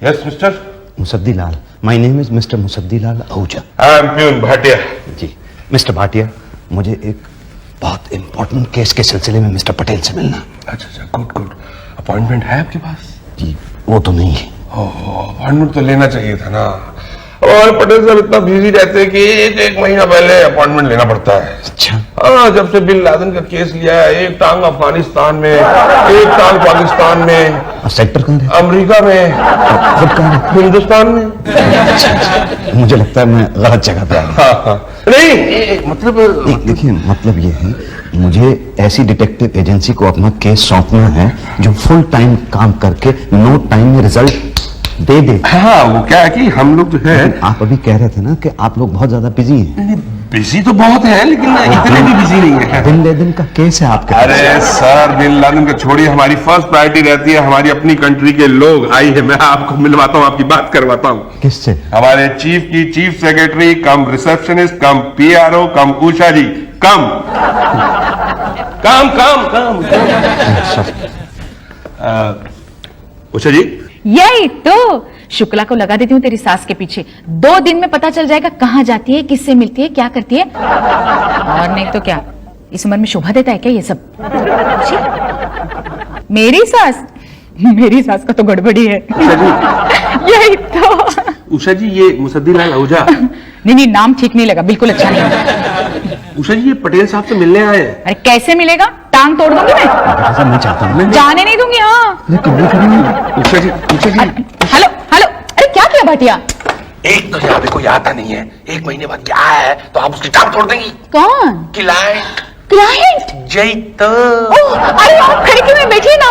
Yes mister Musaddilal, my name is mister Musaddilal Ahuja. I am peon Bhatia. जी mister Bhatia, मुझे एक बहुत इंपॉर्टेंट केस के सिलसिले में मिस्टर पटेल से मिलना। अच्छा अच्छा, गुड गुड। अपॉइंटमेंट है आपके पास? जी वो तो नहीं है। अपॉइंटमेंट तो लेना चाहिए था ना। और पटेल साहब इतना बिजी रहते हैं कि एक महीना पहले अपॉइंटमेंट लेना पड़ता है। अच्छा। हाँ, जब से बिन लादेन का केस लिया है, एक टांग अफगानिस्तान में, एक टांग पाकिस्तान में, और सेक्टर कहाँ है? अमेरिका में, खुद कहाँ है? हिंदुस्तान में। अच्छा, मुझे लगता है मैं गलत जगह पे आ गया। हाँ, नहीं मतलब देखिए, मतलब ये है, मुझे ऐसी डिटेक्टिव एजेंसी को अपना केस सौंपना है जो फुल टाइम काम करके नो टाइम में रिजल्ट दे दे। हाँ, वो क्या है कि हम लोग जो है, आप अभी कह रहे थे ना कि आप लोग बहुत ज्यादा बिजी हैं। बिजी तो बहुत है लेकिन इतने भी बिजी नहीं है। बिन लादेन का केस है आपके पास। अरे सर, बिन लादेन का छोड़िए, हमारी फर्स्ट प्रायोरिटी रहती है हमारी अपनी कंट्री के लोग। आइए मैं आपको मिलवाता हूँ, आपकी बात करवाता हूँ। किससे? हमारे चीफ की चीफ सेक्रेटरी कम रिसेप्शनिस्ट कम पीआरओ कम उषा जी कम कम कम कम। उषा जी, यही तो शुक्ला को लगा देती हूँ तेरी सास के पीछे। 2 दिन में पता चल जाएगा कहाँ जाती है, किससे मिलती है, क्या करती है। और नहीं तो क्या, इस उम्र में शोभा देता है क्या ये सब? मेरी सास का तो गड़बड़ी है। उषा जी, यही तो। उषा जी, ये मुसद्दीलाल आहूजा। नहीं, नाम ठीक नहीं लगा, बिल्कुल अच्छा नहीं लगा। उषा जी, ये पटेल साहब से मिलने आए हैं। अरे कैसे मिलेगा, टांग तोड़ दूंगी मैं। ऐसा मैं चाहता हूँ। जाने नहीं दूंगी। हाँ उषा जी, उषा जी, हेलो हेलो, अरे क्या किया भाटिया? एक तो यहाँ पे कोई आता नहीं है, 1 महीने बाद क्या है तो आप उसकी टांग तोड़ देंगी। कौन? क्लाइंट? जय तो। अरे आप खड़े क्यों बैठिए ना।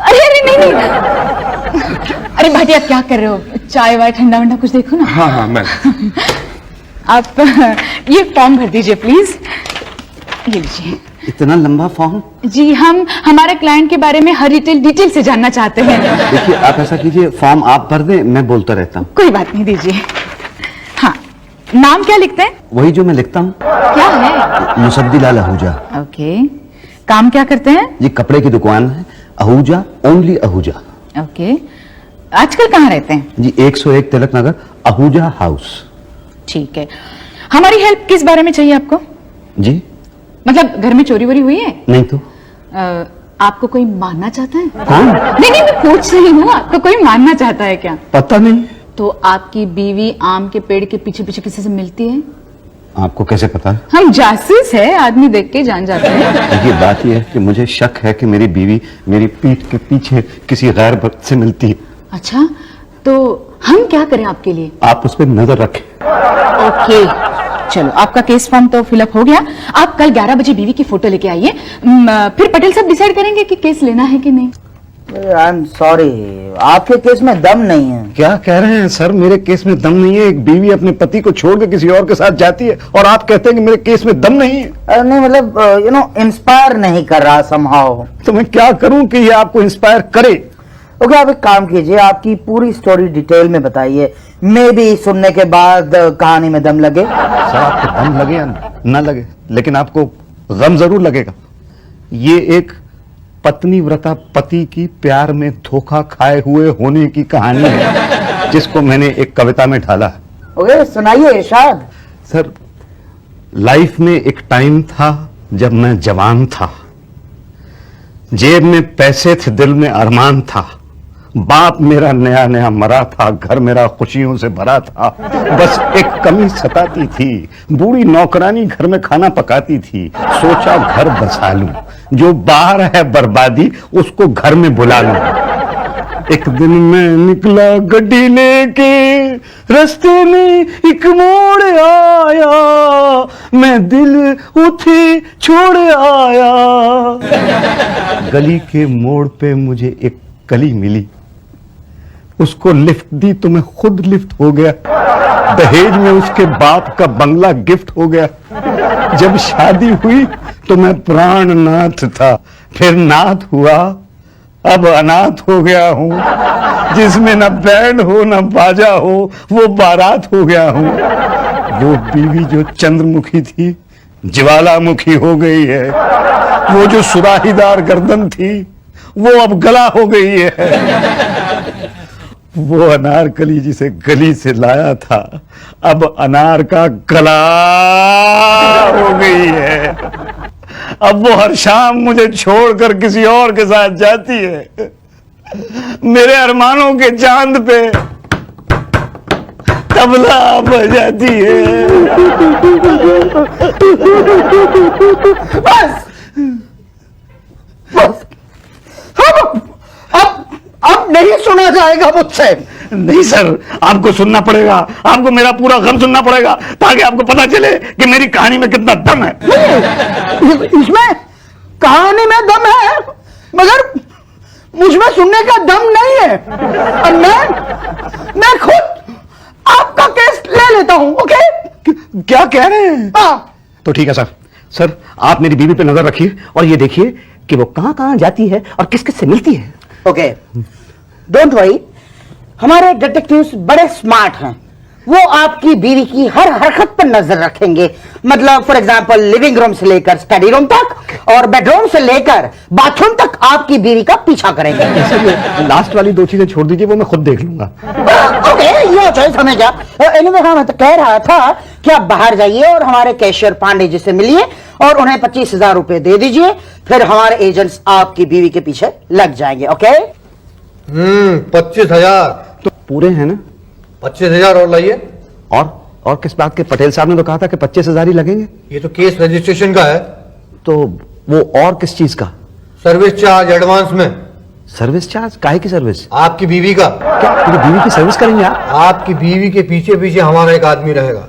अरे नहीं। अरे भाटिया क्या कर रहे हो? चाय वाय ठंडा वंडा कुछ देखो ना। हाँ, मैं आप ये फॉर्म भर दीजिए प्लीज। ये लीजिए। इतना लंबा फॉर्म? जी, हम हमारे क्लाइंट के बारे में हर डिटेल से जानना चाहते हैं। देखिए, आप ऐसा कीजिए, फॉर्म आप भर दें, मैं बोलता रहता हूँ। कोई बात नहीं, दीजिए। हाँ, नाम क्या लिखते हैं? वही जो मैं लिखता हूँ। क्या है? मुसद्दीलाल आहूजा। ओके। काम क्या करते हैं? ये कपड़े की दुकान है, आहूजा, ओनली आहूजा। ओके। आजकल कहाँ रहते हैं? जी 101 तिलक नगर, आहूजा हाउस। ठीक है। हमारी हेल्प किस बारे में चाहिए आपको? जी मतलब घर में चोरी वोरी हुई है? नहीं तो। आपको कोई मारना चाहता है? कौन? नहीं, मैं पूछ रही हूँ, आपको कोई मारना चाहता है क्या? पता नहीं। तो आपकी बीवी आम के पेड़ के पीछे पीछे किसी से मिलती है? आपको कैसे पता है? हम जासूस है, आदमी देख के जान जाते हैं। देखिए, बात यह है कि मुझे शक है कि मेरी बीवी मेरी पीठ के पीछे किसी गैर मर्द से मिलती है। अच्छा, तो हम क्या करें आपके लिए? आप उस पर नजर रखें। ओके, चलो आपका केस फॉर्म तो फिलअप हो गया। आप कल 11 बजे बीवी की फोटो लेके आइए। फिर पटेल साहब डिसाइड करेंगे कि केस लेना है कि नहीं। आई एम सॉरी, आपके केस में दम नहीं है। क्या कह रहे हैं सर? मेरे केस में दम नहीं है? एक बीवी अपने पति को छोड़कर किसी और के साथ जाती है और आप कहते हैं कि मेरे केस में दम नहीं है? नहीं मतलब इंस्पायर नहीं कर रहा समहाउ। तो मैं क्या करूं कि ये आपको इंस्पायर करे? ओके, आप एक काम कीजिए, आपकी पूरी स्टोरी डिटेल में बताइए। मे बी सुनने के बाद कहानी में दम लगे। सर, आपको दम लगे या ना लगे, लेकिन आपको गम जरूर लगेगा। ये एक पत्नी व्रता पति की प्यार में धोखा खाए हुए होने की कहानी है, जिसको मैंने एक कविता में ढाला है। ओके, सुनाइए इरशाद। सर, लाइफ में एक टाइम था जब मैं जवान था, जेब में पैसे थे, दिल में अरमान था, बाप मेरा नया नया मरा था, घर मेरा खुशियों से भरा था, बस एक कमी सताती थी, बूढ़ी नौकरानी घर में खाना पकाती थी, सोचा घर बसा लूं, जो बाहर है बर्बादी उसको घर में बुला लूं। एक दिन मैं निकला गड्डी लेके, रास्ते में एक मोड़ आया, मैं दिल उठी छोड़ आया। गली के मोड़ पे मुझे एक कली मिली, उसको लिफ्ट दी तो मैं खुद लिफ्ट हो गया। दहेज में उसके बाप का बंगला गिफ्ट हो गया। जब शादी हुई तो मैं प्राणनाथ था, फिर नाथ हुआ, अब अनाथ हो गया हूं। जिसमें न बैंड हो न बाजा हो, वो बारात हो गया हूं। वो बीवी जो चंद्रमुखी थी, ज्वालामुखी हो गई है। वो जो सुराहीदार गर्दन थी वो अब गला हो गई है। वो अनारकली जिसे गली से लाया था अब अनार का गला हो गई है। अब वो हर शाम मुझे छोड़कर किसी और के साथ जाती है। मेरे अरमानों के चांद पे तबला बजाती है। बस बस अब नहीं सुना जाएगा मुझसे। नहीं सर, आपको सुनना पड़ेगा। आपको मेरा पूरा गम सुनना पड़ेगा ताकि आपको पता चले कि मेरी कहानी में कितना दम है। इसमें कहानी में दम है मगर मुझमें सुनने का दम नहीं है। और मैं खुद आपका केस ले लेता हूं। ओके? क्या कह रहे हैं? हाँ। तो ठीक है सर। सर आप मेरी बीवी पे नजर रखिए और ये देखिए कि वो कहां कहां जाती है और किस किस से मिलती है। ओके, डोंट वरी, हमारे डिटेक्टिव्स बड़े स्मार्ट हैं। वो आपकी बीवी की हर हरकत पर नजर रखेंगे। मतलब फॉर एग्जांपल लिविंग रूम से लेकर स्टडी रूम तक और बेडरूम से लेकर बाथरूम तक आपकी बीवी का पीछा करेंगे। सर लास्ट वाली 2 चीजें छोड़ दीजिए, वो मैं खुद देख लूंगा। ओके, ये चॉइस हमें क्या। एनीवे हाँ, मैं तो कह रहा था कि आप बाहर जाइए और हमारे कैशियर पांडे जी से मिलिए और उन्हें 25,000 रुपए दे दीजिए। फिर हमारे एजेंट्स आपकी बीवी के पीछे लग जाएंगे। ओके? 25,000 तो पूरे हैं ना? 25,000 और लाइए। और किस बात के? पटेल साहब ने तो कहा था कि 25,000 ही लगेंगे। ये तो केस रजिस्ट्रेशन का है। तो वो और किस चीज का? सर्विस चार्ज एडवांस में। Service charge? काहे की सर्विस? आपकी बीवी का। क्या मेरी बीवी की सर्विस करेंगे आप? आपकी बीवी के पीछे पीछे हमारा एक आदमी रहेगा।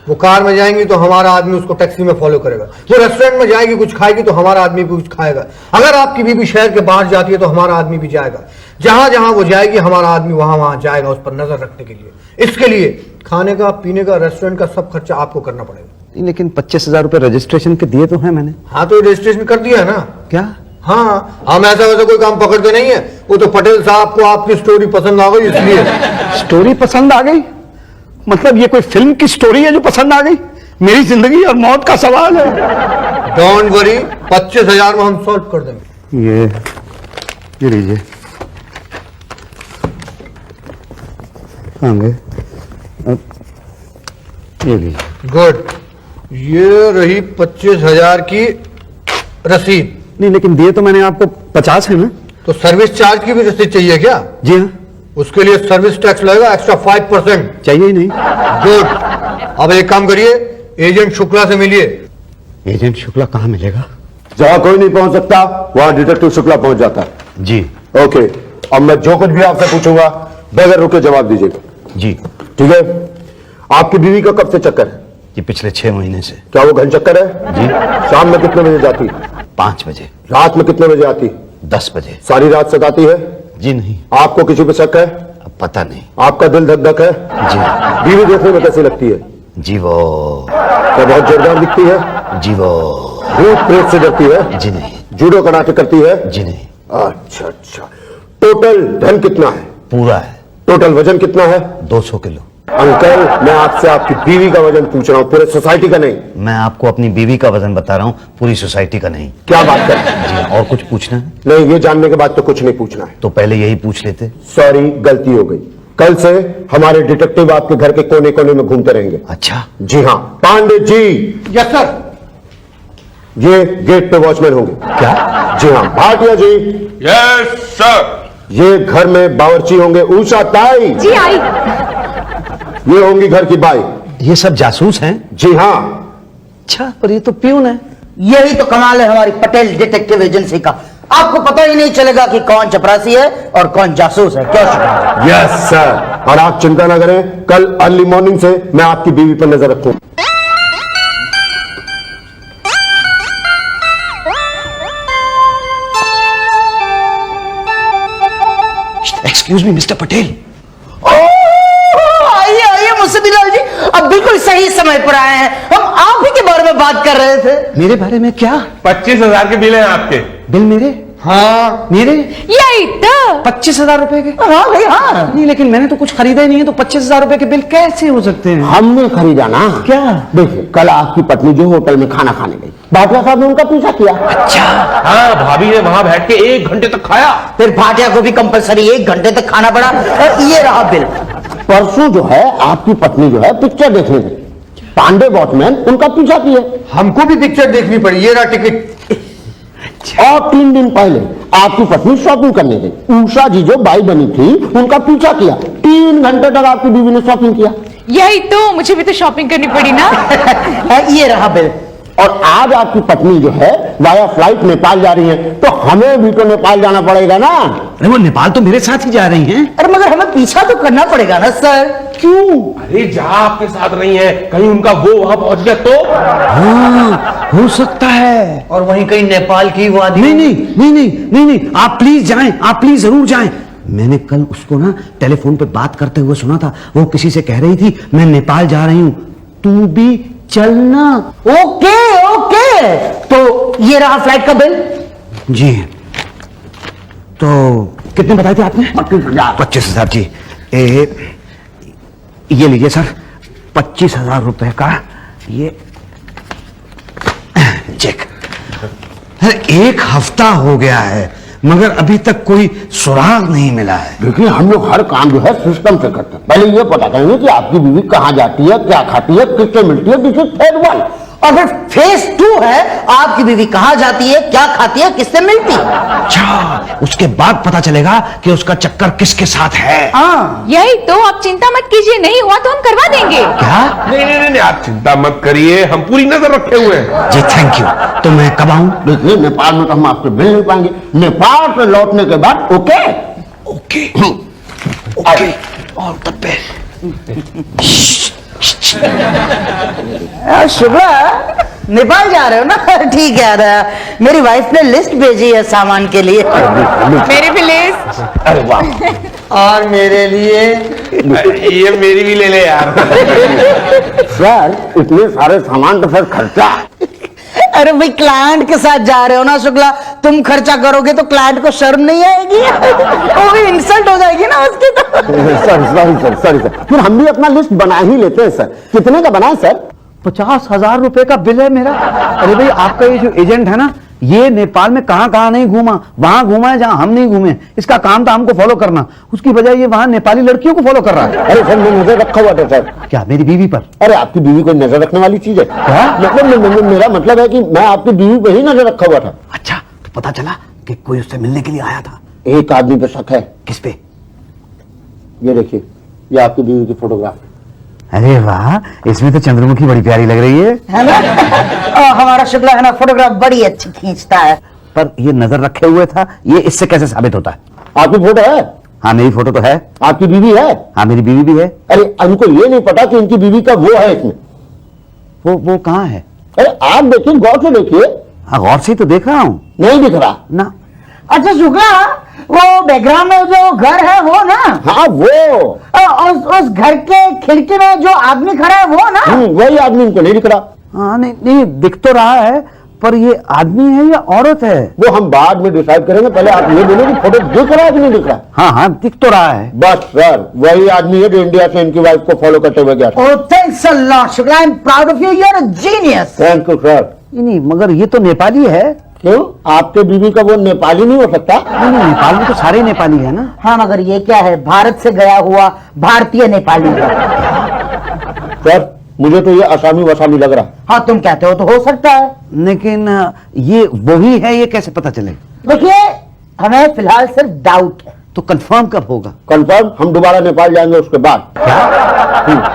वो कार में जाएंगी तो हमारा आदमी उसको टैक्सी में फॉलो करेगा। वो रेस्टोरेंट में जाएगी कुछ खाएगी तो हमारा आदमी भी कुछ खाएगा। अगर आपकी बीवी शहर के बाहर जाती है तो हमारा आदमी भी जाएगा। जहां जहां वो जाएगी हमारा आदमी वहां वहां जाएगा उस पर नजर रखने के लिए। इसके लिए खाने का, पीने का, रेस्टोरेंट का सब खर्चा आपको करना पड़ेगा। लेकिन 25,000 रुपए रजिस्ट्रेशन के दिए तो हैं मैंने। हाँ, तो रजिस्ट्रेशन कर दिया है ना। क्या? हाँ, हम ऐसा वैसा कोई काम पकड़ते नहीं है। वो तो पटेल साहब को आपकी स्टोरी पसंद आ गई इसलिए। स्टोरी पसंद आ गई? मतलब ये कोई फिल्म की स्टोरी है जो पसंद आ गई? मेरी जिंदगी और मौत का सवाल है। डोंट वरी, 25,000 में हम सॉल्व कर देंगे। ये लीजिए। गए ये लीजिए। गुड, ये रही 25,000 की रसीद। नहीं, लेकिन दिए तो मैंने आपको 50 है ना? तो सर्विस चार्ज की भी रसीद चाहिए क्या? जी हाँ। उसके लिए सर्विस टैक्स लगेगा एक्स्ट्रा 5%। चाहिए ही नहीं। गुड, अब एक काम करिए, एजेंट शुक्ला से मिलिए। एजेंट शुक्ला कहाँ मिलेगा? जहां कोई नहीं पहुंच सकता वहां डिटेक्टिव शुक्ला पहुंच जाता है। जी ओके, अब मैं जो कुछ भी आपसे पूछूंगा बगैर रुके जवाब दीजिएगा। जी। ठीक है? आपकी बीवी का कब से चक्कर है? ये पिछले 6 महीने से। क्या वो घन चक्कर है? जी। शाम में कितने बजे जाती? 5 बजे। रात में कितने बजे आती? 10 बजे। सारी रात सताती है? जी नहीं। आपको किसी पे शक है? अब पता नहीं। आपका दिल धक धक है? जी। बीवी देखने में कैसी लगती है? जी वो। क्या बहुत जोरदार दिखती है? जी वो। भूत प्रेत से डरती है? जी नहीं। जूडो का नाटक करती है? जी नहीं। अच्छा अच्छा। टोटल धन कितना है? पूरा है। टोटल वजन कितना है? 200 किलो। अंकल, मैं आपसे आपकी बीवी का वजन पूछ रहा हूं, पूरे सोसाइटी का नहीं। मैं आपको अपनी बीवी का वजन बता रहा हूँ, पूरी सोसाइटी का नहीं। क्या बात कर रहे हैं? जी। और कुछ पूछना है? नहीं, ये जानने के बाद तो कुछ नहीं पूछना है। तो पहले यही पूछ लेते। सॉरी, गलती हो गई। कल से हमारे डिटेक्टिव आपके घर के कोने कोने में घूमते रहेंगे। अच्छा। जी हाँ। पांडे जी। Yes sir. ये गेट पे वॉचमैन होंगे। क्या? जी हाँ। भाटिया जी। Yes sir. ये घर में बावर्ची होंगे। उषा ताई। जी आई। ये होंगी घर की बाई। ये सब जासूस हैं? जी हाँ। अच्छा, पर ये तो प्यून है। यही तो कमाल है हमारी पटेल डिटेक्टिव एजेंसी का। आपको पता ही नहीं चलेगा कि कौन चपरासी है और कौन जासूस है। क्या शुक्रिया। Yes sir. और आप चिंता ना करें, कल अर्ली मॉर्निंग से मैं आपकी बीवी पर नजर रखूंगा। Excuse me mister Patel. आइए आइए मुंशीलाल जी, अब बिल्कुल सही समय पर आए हैं। हम आप ही के बारे में बात कर रहे थे। मेरे बारे में क्या? 25,000 के बिल हैं आपके। बिल मेरे? हाँ मेरे यही तो 25,000 रुपए के? हाँ भाई हाँ। नहीं, लेकिन मैंने तो कुछ खरीदा ही नहीं है, तो 25,000 रुपए के बिल कैसे हो सकते हैं? हमने खरीदा ना। क्या? देखिए, कल आपकी पत्नी जो होटल में खाना खाने गई, भाटिया साहब ने उनका पीछा किया। हाँ, भाभी ने वहां बैठ के 1 घंटे तक खाया। फिर भाटिया को भी कंपलसरी 1 घंटे तक खाना पड़ा और ये रहा बिल। परसों जो है आपकी पत्नी जो है पिक्चर देखने गई, पांडे वॉचमैन उनका पीछा किए। हमको भी पिक्चर देखनी पड़ी, ये रहा टिकट। और 3 दिन पहले आपकी पत्नी शॉपिंग करने गई, उषा जी जो बाई बनी थी उनका पीछा किया, 3 घंटे तक आपकी बीवी ने शॉपिंग किया। यही तो, मुझे भी तो शॉपिंग करनी पड़ी ना। ये रहा बिल। और आज आपकी पत्नी जो है वाया फ्लाइट नेपाल जा रही है, तो हमें भी तो नेपाल जाना पड़ेगा ना। अरे वो नेपाल तो मेरे साथ ही जा रही हैं। अरे मगर हमें पीछा तो करना पड़ेगा ना सर। क्यों? अरे जहां आपके साथ नहीं है, कहीं उनका वो वहां पहुंच गया तो? हाँ, हो सकता है। और वहीं कहीं नेपाल की वादी। नहीं नहीं नहीं नहीं नहीं नहीं, आप प्लीज जाएं, आप प्लीज जरूर जाएं। मैंने कल उसको ना टेलीफोन पे बात करते हुए सुना था, वो किसी से कह रही थी मैं नेपाल जा रही हूं, तू भी चलना। ओके ओके, तो ये रहा फ्लाइट का बिल। जी, तो कितने बताए थे आपने? 25,000। 25,000 जी। ये लीजिए सर, 25,000 रुपए का ये चेक। अरे 1 हफ्ता हो गया है मगर अभी तक कोई सुराग नहीं मिला है। देखिए, हम लोग हर काम जो है सिस्टम से करते हैं। पहले ये पता करेंगे कि आपकी बीवी कहाँ जाती है, क्या खाती है, किससे मिलती है, दिस इज फेज 1। और फिर फेज 2 है आपकी बीवी कहां जाती है, क्या खाती है, किससे मिलती है। अच्छा, उसके बाद पता चलेगा कि उसका चक्कर किसके साथ है। हाँ यही तो, आप चिंता मत कीजिए, नहीं हुआ तो हम करवा देंगे। क्या? नहीं नहीं नहीं, आप चिंता मत करिए, हम पूरी नजर रखे हुए हैं। जी थैंक यू। तो मैं कब आऊं? देखिए, नेपाल में तो हम आपसे मिल नहीं पाएंगे, नेपाल से लौटने के बाद। Okay okay okay, all the best. Shukla, Nepal जा रहे हो ना? ठीक है यार, मेरी वाइफ ने लिस्ट भेजी है सामान के लिए। मेरी भी लिस्ट। अरे वाह। और मेरे लिए ये मेरी भी ले ले यार। सर, इतने सारे सामान तो फिर खर्चा। अरे भाई, क्लाइंट के साथ जा रहे हो ना शुक्ला, तुम खर्चा करोगे तो क्लाइंट को शर्म नहीं आएगी? वो भी इंसल्ट हो जाएगी ना उसकी तो। सॉरी सर, फिर हम भी अपना लिस्ट बना ही लेते हैं सर। कितने का बनाए सर? 50,000 रुपए का बिल है मेरा। अरे भाई, आपका ये जो एजेंट है ना, ये नेपाल में कहां कहां नहीं घूमा, वहां घूमा है जहां हम नहीं घूमे। इसका काम था हमको फॉलो करना, उसकी बजाय ये वहां नेपाली लड़कियों को फॉलो कर रहा है। अरे सर, मैं नजर रखा हुआ था सर। क्या मेरी बीवी पर? अरे आपकी बीवी को नजर रखने वाली चीज है क्या? मतलब मेरा मतलब है कि मैं आपकी बीवी पे ही नजर रखा हुआ था। अच्छा, तो पता चला कि कोई उससे मिलने के लिए आया था। एक आदमी पे शक है। किस पे? ये देखिए, ये आपकी बीवी की फोटोग्राफ। अरे वाह, इसमें तो चंद्रमुखी बड़ी प्यारी लग रही है ना? हमारा शुक्ला है ना, फोटोग्राफ बड़ी अच्छी खींचता है। पर ये नजर रखे हुए था, ये इससे कैसे साबित होता है? आपकी फोटो है? हाँ, मेरी फोटो तो है। आपकी बीवी है? हाँ, मेरी बीवी भी है। अरे उनको ये नहीं पता कि इनकी बीवी का वो है इसमें। वो कहाँ है? अरे आप देखिए, गौर से देखिए। हाँ, गौर से तो देख रहा हूँ नहीं दिख रहा ना। अच्छा शुक्ला, वो बैकग्राउंड में जो घर है वो ना? हाँ, वो उस घर के खिड़की में जो आदमी खड़ा है वो ना? वही आदमी इनको नहीं दिख रहा। हाँ, नहीं नहीं, दिख तो रहा है, पर ये आदमी है या औरत है? वो हम बाद में डिसाइड करेंगे, पहले आप ये बोलो कि फोटो दिख रहा है कि नहीं दिख रहा। हाँ हाँ, दिख तो रहा है। बस सर, वही आदमी है जो इंडिया से इनकी वाइफ को फॉलो करते हुए गया था। Oh, thanks a lot, Shukla. I'm proud of you. You're a genius. Thank you sir. नहीं, मगर ये तो नेपाली है। क्यों, आपके बीवी का वो नेपाली नहीं हो सकता? नहीं नहीं, नेपाल में तो सारे नेपाली है ना। हाँ, मगर ये क्या है, भारत से गया हुआ भारतीय नेपाली है। सर, मुझे तो ये असामी वसामी लग रहा। हाँ, तुम कहते हो तो हो सकता है। लेकिन ये वही है, ये कैसे पता चले? देखिए, हमें फिलहाल सिर्फ डाउट है। तो कंफर्म कब होगा? कंफर्म हम दोबारा नेपाल जाएंगे उसके बाद।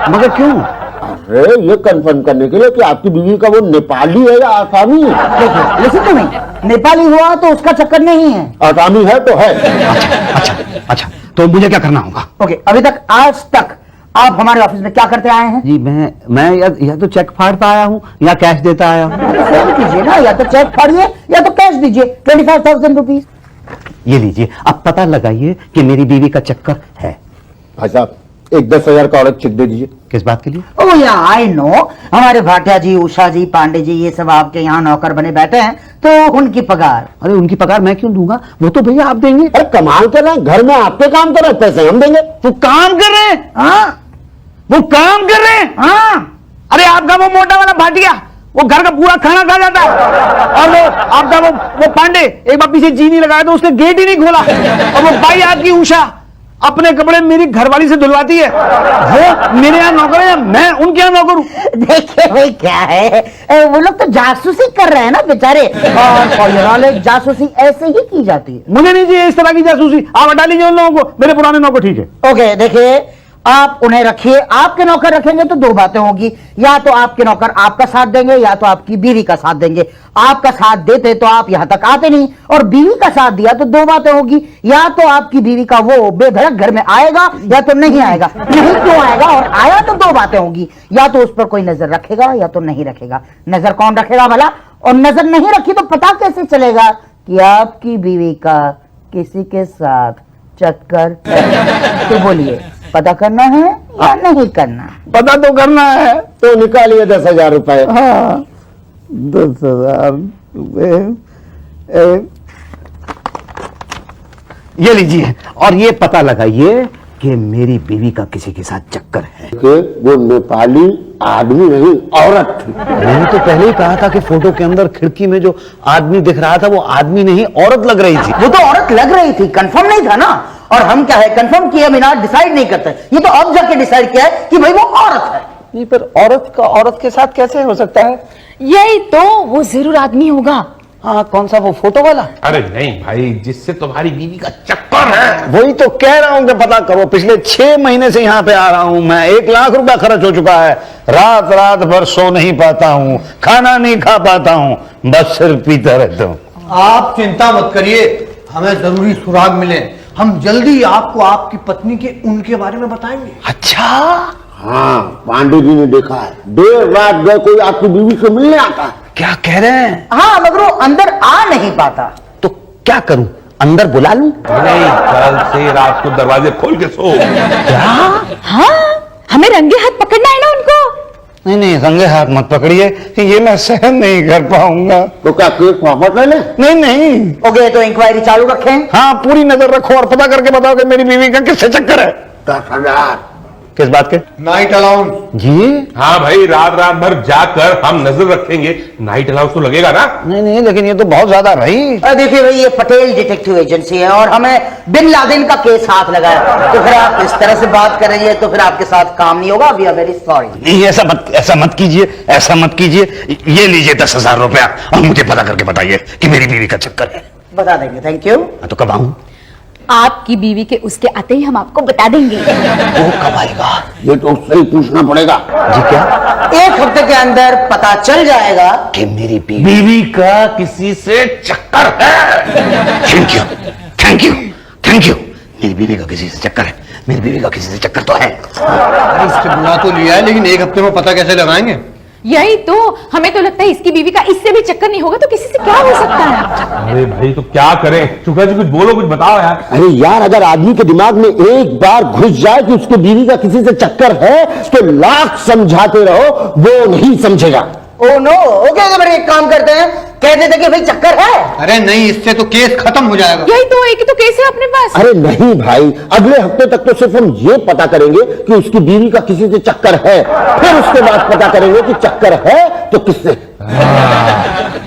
मगर क्यों? अरे ये कंफर्म करने के लिए कि आपकी बीवी का वो नेपाली है या आसामी है। देखिए, लिसन टू मी, नेपाली हुआ तो उसका चक्कर नहीं है। आसामी है तो है। अच्छा, तो मुझे क्या करना होगा? ओके, अभी तक आज तक आप हमारे ऑफिस में क्या करते आए हैं? जी, मैं या तो चेक फाड़ता आया हूँ या कैश देता आया हूँ। सेम कीजिए ना, या तो चेक फाड़िए या तो कैश दीजिए, 25,000 रुपीज। ये लीजिए, अब पता लगाइए कि मेरी बीवी का चक्कर है। भाई साहब, एक 10,000 का औरत चेक दे दीजिए। किस बात के लिए? ओ या आई नो, हमारे भाटिया जी, उषा जी, पांडे जी, ये सब आपके यहाँ नौकर बने बैठे हैं, तो उनकी पगार। अरे उनकी पगार मैं क्यों दूंगा, वो तो भैया आप देंगे। अरे कमाल कर रहे हैं, घर में आपके काम कर रहे हैं, पैसे हम देंगे। वो काम कर रहे हैं, हाँ वो काम कर रहे हैं, हाँ। अरे आपका वो मोटा वाला भाटिया वो घर का पूरा खाना खा जाता है, और वो आपका वो पांडे एक बार पीछे चीनी लगाया तो उसने गेट ही नहीं खोला, और वो भाई आपकी उषा अपने कपड़े मेरी घरवाली से धुलवाती है। वो मेरे यहाँ नौकर है, मैं उनके यहाँ नौकर हूँ। देखिए भाई क्या है, वो लोग तो जासूसी कर रहे हैं ना बेचारे, और जासूसी ऐसे ही की जाती है। मुझे नहीं चाहिए इस तरह की जासूसी, आप हटा लीजिए उन लोगों को, मेरे पुराने नौकर ठीक है। ओके देखिए, आप उन्हें रखिए, आपके नौकर रखेंगे तो दो बातें होगी, या तो आपके नौकर आपका साथ देंगे या तो आपकी बीवी का साथ देंगे। आपका साथ देते तो आप यहां तक आते नहीं, और बीवी का साथ दिया तो दो बातें होगी, या तो आपकी बीवी का वो बेधड़क घर में आएगा या तो नहीं आएगा। नहीं क्यों आएगा, और आया तो दो बातें होगी, या तो उस पर कोई नजर रखेगा या तो नहीं रखेगा। नजर कौन रखेगा भला, और नजर नहीं रखी तो पता कैसे चलेगा कि आपकी बीवी का किसी के साथ चक्कर है? तो बोलिए, पता करना है या नहीं करना? पता तो करना है। तो निकालिए 10,000 रुपए। हाँ 10,000 रुपए, ये लीजिए, और ये पता लगाइए कि मेरी बीवी का किसी के साथ चक्कर है। कि वो नेपाली आदमी नहीं, औरत थी। मैंने तो पहले ही कहा था कि फोटो के अंदर खिड़की में जो आदमी दिख रहा था वो आदमी नहीं औरत लग रही थी। वो तो औरत लग रही थी, कंफर्म नहीं था ना। और हम क्या है, कंफर्म किए बिना डिसाइड नहीं करते, ये तो अब जाके डिसाइड किया है कि भाई वो औरत है। नहीं, पर औरत का औरत के साथ कैसे हो सकता है? यही तो, वो जरूर आदमी होगा। हाँ, कौन सा, वो फोटो वाला? अरे नहीं भाई, जिससे तुम्हारी बीवी का चक्कर है। वही तो कह रहा हूं कि पता करो। पिछले 6 महीने से यहाँ पे आ रहा हूं मैं, 1 लाख रुपया खर्च हो चुका है। रात रात भर सो नहीं पाता हूं, खाना नहीं खा पाता हूं, बस सिर्फ पीता रहता हूं। आप चिंता मत करिए, हमें जरूरी सुराग मिले, हम जल्दी आपको आपकी पत्नी के उनके बारे में बताएंगे। अच्छा, हाँ, पांडे जी ने देखा है, देर रात गए कोई आपकी बीवी से मिलने आता है। क्या कह रहे हैं? हाँ, मगर वो अंदर आ नहीं पाता। तो क्या करूं, अंदर बुला लूं? नहीं, कल से रात को दरवाजे खोल के सो। हाँ, हमें रंगे हाथ पकड़ना है ना उनको। नहीं नहीं, रंगे हाथ मत पकड़िए, ये मैं सहन नहीं कर पाऊंगा। तो क्या केस वापस ले ले? नहीं नहीं, ओके, तो इंक्वायरी चालू रखें। हाँ पूरी नजर रखो और पता करके बताओ कि मेरी बीवी का किससे चक्कर है। 10,000। किस बात के? Night allowance. जी हाँ भाई, रात रात भर जाकर हम नजर रखेंगे, नाइट अलाउंस तो लगेगा ना। नहीं नहीं, लेकिन ये तो बहुत ज्यादा रही। देखिए भाई, ये पटेल डिटेक्टिव एजेंसी है और हमें बिन लादेन का केस हाथ लगा है, तो फिर आप इस तरह से बात कर रही है तो फिर आपके साथ काम नहीं होगा। We are very sorry. नहीं, ऐसा मत कीजिए, ऐसा मत कीजिए। ये लीजिए 10,000 रुपया और मुझे पता करके बताइए कि मेरी बीवी का चक्कर है। बता देंगे, थैंक यू। तो कब आऊं? आपकी बीवी के उसके आते ही हम आपको बता देंगे। वो कब आएगा? ये तो उससे ही पूछना पड़ेगा। जी क्या? 1 हफ्ते के अंदर पता चल जाएगा कि मेरी बीवी। बीवी का किसी से चक्कर है। Thank you thank you thank you. मेरी बीवी का किसी से चक्कर है, मेरी बीवी का किसी से चक्कर तो है। अरे इससे बुला तो लिया है, लेकिन 1 हफ्ते में पता कैसे लगाएंगे? यही तो, हमें तो लगता है इसकी बीवी का इससे भी चक्कर नहीं होगा तो किसी से क्या हो सकता है। अरे भाई, तो क्या करें? शुक्ला जी कुछ बोलो, कुछ बताओ यार। अरे यार, अगर आदमी के दिमाग में एक बार घुस जाए कि उसके बीवी का किसी से चक्कर है तो लाख समझाते रहो, वो नहीं समझेगा। ओ नो, ओके, तो फिर एक काम करते हैं, कह देते कि भाई चक्कर है। अरे नहीं, इससे तो केस खत्म हो जाएगा। यही तो, एक ही तो केस है अपने पास। अरे नहीं भाई, अगले हफ्ते तक तो सिर्फ हम ये पता करेंगे कि उसकी बीवी का किसी से चक्कर है, फिर उसके बाद पता करेंगे कि चक्कर है तो किससे।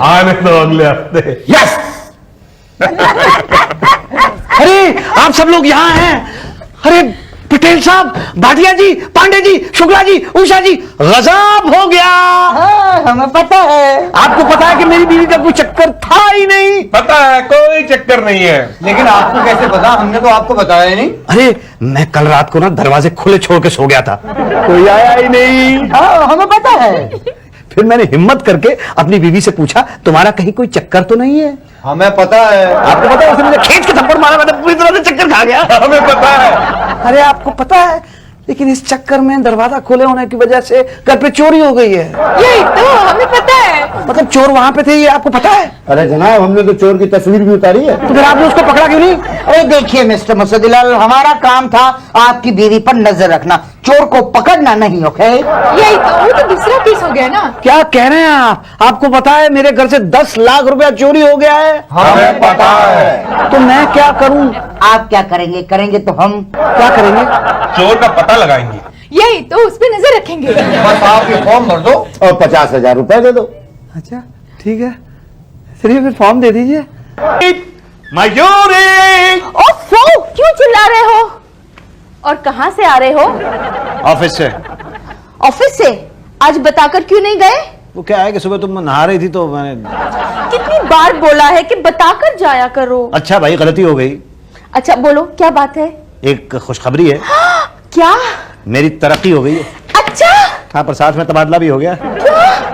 आने दो अगले हफ्ते। यस। अरे आप सब लोग यहाँ हैं। अरे पटेल साहब, भाटिया जी, पांडे जी, शुक्ला जी, उषा जी, गजब हो गया। हाँ, हमें पता है। आपको पता है कि मेरी बीवी का कोई चक्कर था ही नहीं। पता है, कोई चक्कर नहीं है। लेकिन आपको कैसे पता? हमने तो आपको बताया ही नहीं। अरे मैं कल रात को ना दरवाजे खुले छोड़ के सो गया था, कोई आया ही नहीं। हाँ, हमें पता है। फिर मैंने हिम्मत करके अपनी बीवी से पूछा, तुम्हारा कहीं कोई चक्कर तो नहीं है? हमें पता है। आपको पता है? उसने मुझे खींच के थप्पड़ मारा, मैंने पूरी तरह से चक्कर खा गया। हमें पता है। अरे आपको पता है, लेकिन इस चक्कर में दरवाजा खुले होने की वजह से घर पे चोरी हो गई है। यही तो हमें पता है। मतलब चोर वहां पे थे, ये आपको पता है? अरे जनाब, हमने तो चोर की तस्वीर भी उतारी है। तो फिर आपने उसको पकड़ा क्यों नहीं? अरे देखिए मिस्टर मुसद्दिलाल, हमारा काम था आपकी बीवी पर नजर रखना, चोर को पकड़ना नहीं। ओके, यही तो, वो तो दूसरा केस हो गया ना। क्या कह रहे हैं आप? आपको पता है मेरे घर से 10 लाख रुपया चोरी हो गया है। हमें पता है। तो मैं क्या करूं? आप क्या करेंगे? करेंगे तो हम क्या करेंगे? चोर का पता लगाएंगे। यही तो, उस पर नजर रखेंगे। बस आप ये फॉर्म भर दो और 50,000 रुपए दे दो। अच्छा ठीक है, चलिए फिर फॉर्म दे दीजिए। मयूरी! ओफो, क्यों चिल्ला रहे हो? और कहां से आ रहे हो? ऑफिस से। ऑफिस से? आज बताकर क्यों नहीं गए? वो क्या है कि सुबह तुम नहा रही थी तो मैंने। कितनी बार बोला है कि बताकर जाया करो। अच्छा भाई, गलती हो गई। अच्छा बोलो, क्या बात है? एक खुशखबरी है। क्या? मेरी तरक्की हो गई है। अच्छा, हाँ, पर साथ में तबादला भी हो गया।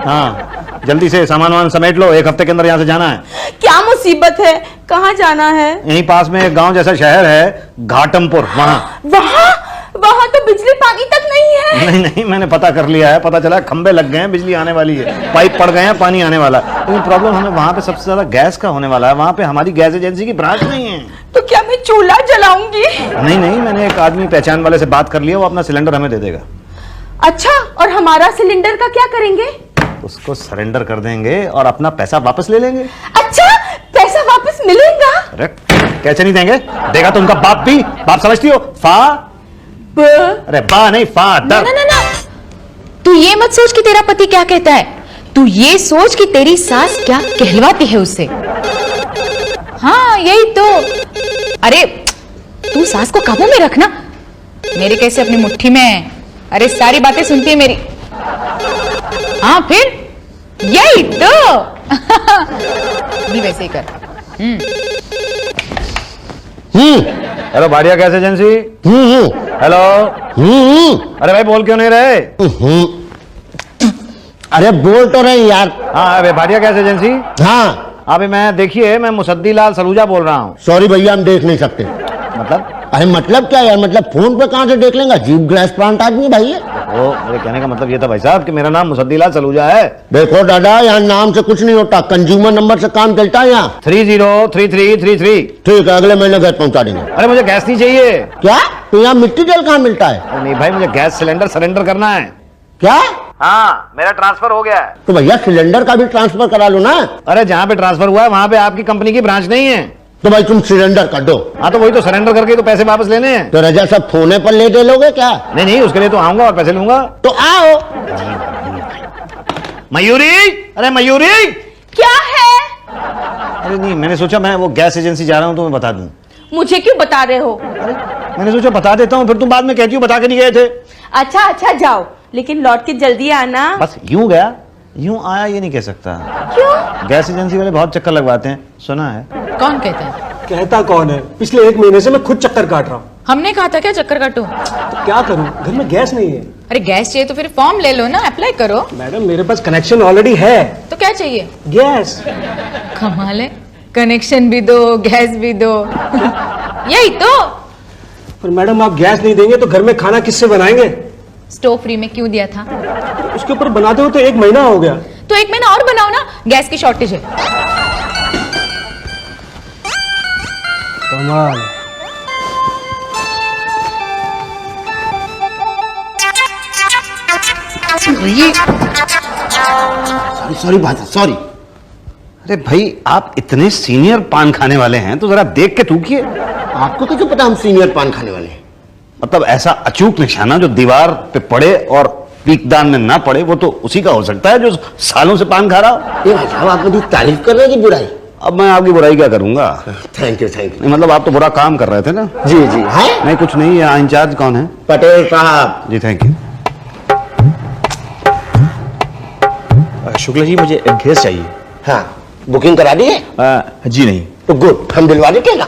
हाँ, जल्दी से सामान वामान समेट लो, 1 हफ्ते के अंदर यहाँ से जाना है। क्या मुसीबत है? कहाँ जाना है? यहीं पास में एक गांव जैसा शहर है, घाटमपुर, वहाँ। वहाँ? वहाँ तो बिजली पानी तक नहीं है। नहीं नहीं, मैंने पता कर लिया है, पता चला खंबे लग गए हैं, बिजली आने वाली है, पाइप पड़ गए हैं, पानी आने वाला है। लेकिन प्रॉब्लम हमें वहाँ पे सबसे ज्यादा गैस का होने वाला है। वहाँ पे हमारी गैस एजेंसी की ब्रांच नहीं है। तो क्या मैं चूल्हा जलाऊंगी? नहीं नहीं, मैंने एक आदमी पहचान वाले से बात कर लिया, वो अपना सिलेंडर हमें दे देगा। अच्छा, और हमारा सिलेंडर का क्या करेंगे? उसको सरेंडर कर देंगे और अपना पैसा वापस ले लेंगे। अच्छा, पैसा वापस मिलेगा? अरे कैसे नहीं देंगे? देगा तो उनका बाप भी। बाप समझती हो? फा। अरे बा नहीं, फा। ना ना ना ना, तू ये मत सोच कि तेरा पति क्या कहता है, तू ये सोच कि तेरी सास क्या कहलवाती है उससे। हाँ यही तो। अरे तू सास को काबू में रखना, मेरे कैसे अपनी मुट्ठी में। अरे सारी बातें सुनती है मेरी। हाँ फिर यही तो। भी वैसे ही कर। Hello, Bhatia gas agency. Hello. अरे भाई, बोल क्यों नहीं रहे? अरे बोल तो रहे यार। हाँ, अरे भाटिया गैस एजेंसी। हाँ अभी मैं, देखिए, मैं मुसद्दीलाल सलूजा बोल रहा हूँ। सॉरी भैया, हम देख नहीं सकते। मतलब? अरे मतलब क्या यार, मतलब फोन पे कहां से देख लेंगे? अजीब ग्लास प्लांट आदमी भाई है। वो मेरे कहने का मतलब ये था भाई साहब कि मेरा नाम मुसद्दीलाल सलूजा है। देखो दादा, यहाँ नाम से कुछ नहीं होता, कंज्यूमर नंबर से काम चलता है यहाँ। 303333। ठीक है, अगले महीने घर पहुंचा देंगे। अरे मुझे गैस नहीं चाहिए। क्या? तो यहाँ मिट्टी तेल कहाँ मिलता है? अरे नहीं भाई, मुझे गैस सिलेंडर सरेंडर करना है। क्या? हाँ, मेरा ट्रांसफर हो गया है। तो भैया सिलेंडर का भी ट्रांसफर करा लो ना। अरे जहाँ पे ट्रांसफर हुआ है वहाँ पे आपकी कंपनी की ब्रांच नहीं है। तो भाई तुम सिलेंडर कर दो। हाँ, तो वही तो, सरेंडर करके तो पैसे वापस लेने हैं। तो रजा सब फोने पर ले दे लोगे क्या? नहीं नहीं, उसके लिए तो आऊंगा और पैसे लूंगा। तो आओ। मयूरी! अरे मयूरी! क्या है? अरे नहीं, मैंने सोचा मैं वो गैस एजेंसी जा रहा हूँ तो मैं बता दूं। मुझे क्यों बता रहे हो? मैंने सोचा बता देता हूँ, फिर तुम बाद में कहती हो बता के नहीं गए थे। अच्छा अच्छा, जाओ, लेकिन लौट के जल्दी आना। बस यूं गया, यूं आया, ये नहीं कह सकता। क्यों? गैस एजेंसी वाले बहुत चक्कर लगवाते हैं, सुना है। कौन कहता है? कहता कौन है? पिछले 1 महीने से मैं खुद चक्कर काट रहा हूँ। हमने कहा था क्या चक्कर काटो? तो क्या करूँ, घर में गैस नहीं है। अरे गैस चाहिए तो फिर फॉर्म ले लो ना, अप्लाई करो। मैडम मेरे पास कनेक्शन ऑलरेडी है। तो क्या चाहिए? गैस। कमाल है, कनेक्शन भी दो, गैस भी दो। यही तो। पर मैडम आप गैस नहीं देंगे तो घर में खाना किससे बनाएंगे? स्टोव फ्री में क्यों दिया था? उसके ऊपर बनाते हो तो 1 महीना हो गया। तो 1 महीना और बनाओ ना, गैस की शॉर्टेज है। कमाल। सॉरी भाई, सॉरी। अरे भाई, आप इतने सीनियर पान खाने वाले हैं तो जरा देख के थूकिए। आपको कैसे पता हम सीनियर पान खाने वाले हैं? मतलब ऐसा अचूक निशाना जो दीवार पे पड़े और पीकदान में ना पड़े, वो तो उसी का हो सकता है जो सालों से पान खा रहा हो। ये भाई साहब, आप मेरी तारीफ कर रहे हैं कि बुराई? अब मैं आपकी बुराई क्या करूंगा? Thank you, thank you. नहीं मतलब आप तो बुरा काम कर रहे थे ना। जी जी। है नहीं कुछ नहीं, यहाँ इंचार्ज कौन है? पटेल साहब। जी थैंक यू। शुक्ला जी, मुझे एक गैस चाहिए। हाँ, बुकिंग करा दी है? जी नहीं। तो गुड, हम दिलवा देंगे ना।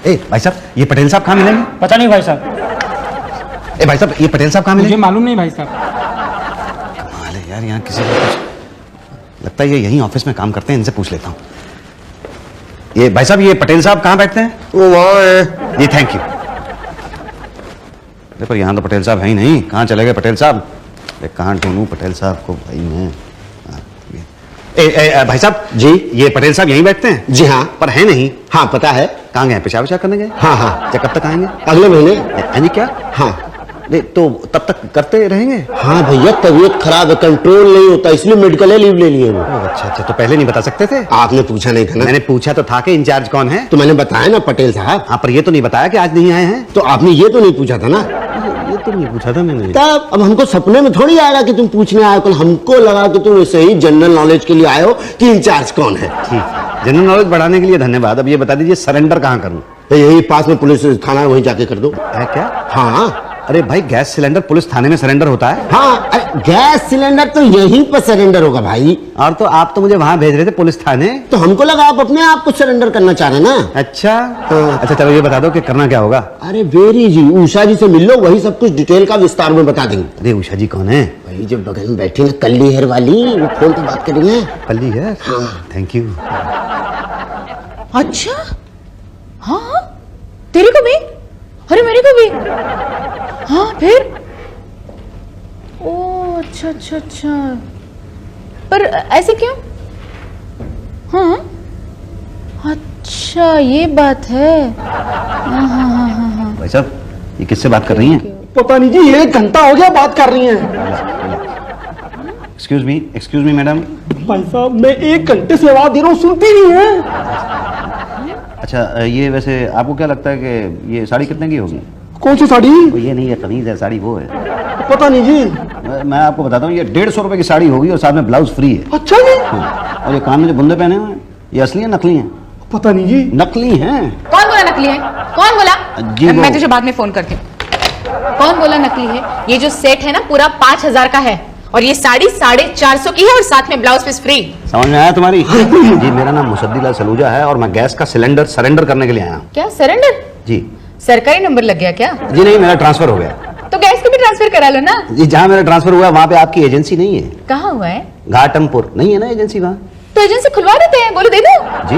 ए भाई साहब, ये पटेल साहब कहाँ मिलेंगे? पता नहीं भाई साहब। ए भाई साहब, ये पटेल साहब कहाँ मुझे मिलेंगे? मालूम नहीं भाई साहब। कमाल है यार, यहाँ किसी को कुछ लगता है ये यहीं ऑफिस में काम करते हैं, इनसे पूछ लेता हूँ। ये भाई साहब, ये पटेल साहब कहाँ बैठते हैं? वो वहाँ है। जी थैंक यू। अरे पर यहाँ तो पटेल साहब है ही नहीं, कहाँ चले गए पटेल साहब? अरे कहाँ ढूंढूं पटेल साहब को भाई मैं? भाई साहब जी, ये पटेल साहब यहीं बैठते हैं? जी हाँ। पर है नहीं। हाँ पता है। कहाँ गए? पेशाब वेशाब करने गए? हाँ हाँ। अच्छा, कब तक आएंगे? अगले महीने। यानी क्या? हाँ। नहीं तो तब तक करते रहेंगे? हाँ भैया, तबीयत खराब है, कंट्रोल नहीं होता, इसलिए मेडिकल लीव ले लिए वो। अच्छा अच्छा, तो पहले नहीं बता सकते थे? आपने पूछा नहीं था ना। मैंने पूछा तो था कि इंचार्ज कौन है। तो मैंने बताया ना, पटेल साहब। हाँ, पर ये तो नहीं बताया कि आज नहीं आए हैं। तो आपने ये तो नहीं पूछा था ना। ये तो नहीं पूछा था मैंने। तब अब हमको सपने में थोड़ी आएगा कि तुम पूछने आए हो, कल हमको लगा कि तुम ऐसे ही जनरल नॉलेज के लिए आए हो कि इंचार्ज कौन है। ठीक है, जनरल नॉलेज बढ़ाने के लिए धन्यवाद। अब ये बता दीजिए सरेंडर कहाँ करूँ? तो यही पास में पुलिस थाना है, वहीं जाके कर दो। है क्या? हाँ। अरे भाई, गैस सिलेंडर पुलिस थाने में सरेंडर होता है? हाँ, अरे गैस सिलेंडर तो यहीं पर सरेंडर होगा भाई। और तो आप तो मुझे वहां भेज रहे थे पुलिस थाने। तो हमको लगा आप अपने आप को सरेंडर करना चाह रहे ना। अच्छा हाँ। अच्छा, चलो ये बता दो कि करना क्या होगा? अरे वेरी जी, उषा जी से मिल लो, वही सब कुछ डिटेल का विस्तार में बता देंगे। अरे उषा जी कौन है? वही जो बगल में बैठी ना, कल्ली हेयर वाली, वो फोन पे बात करेंगे। पल्ली है? हाँ। Thank you. अच्छा, हाँ, तेरे को भी? अरे मेरे को भी? हाँ, फिर? ओ अच्छा अच्छा अच्छा, पर ऐसे क्यों? हाँ, अच्छा ये बात है। हाँ हाँ हाँ हाँ हाँ। भाई साहब, ये किससे बात कर रही हैं? पता नहीं जी, 1 घंटा हो गया बात कर रही हैं। Excuse me madam. भाई साहब, मैं 1 घंटे से आवाज दे रहा हूँ, सुनती नहीं है। अच्छा, ये वैसे आपको क्या लगता है कि ये साड़ी कितने की होगी? कौन सी साड़ी? वो ये नहीं है, कमीज है, साड़ी वो है। पता नहीं जी। मैं आपको बताता हूँ, ये 150 रुपए की साड़ी होगी और साथ में ब्लाउज फ्री है। अच्छा जी। और ये कान में जो बुंदे पहने हुए हैं, ये असली है नकली हैं? पता नहीं जी। नकली हैं। कौन बोला नकली है? कौन बोला? जी, मैं तुझे बाद में फोन करती हूँ। कौन बोला नकली है? ये जो सेट है ना, पूरा 5000 का है, और ये साड़ी 450 की है, और साथ में ब्लाउज पीस फ्री। समझ में आया तुम्हारी? जी, मेरा नाम मुसद्दीलाल सलूजा है और मैं गैस का सिलेंडर सरेंडर करने के लिए आया हूँ। क्या सरेंडर? जी। सरकारी नंबर लग गया क्या? जी नहीं, मेरा ट्रांसफर हो गया। तो गैस को भी ट्रांसफर करा लो ना। जी, जहाँ मेरा ट्रांसफर हुआ वहाँ पे आपकी एजेंसी नहीं है। कहाँ हुआ है? घाटमपुर नहीं है ना एजेंसी वहाँ? तो एजेंसी खुलवा देते हैं, बोलो दे दो। जी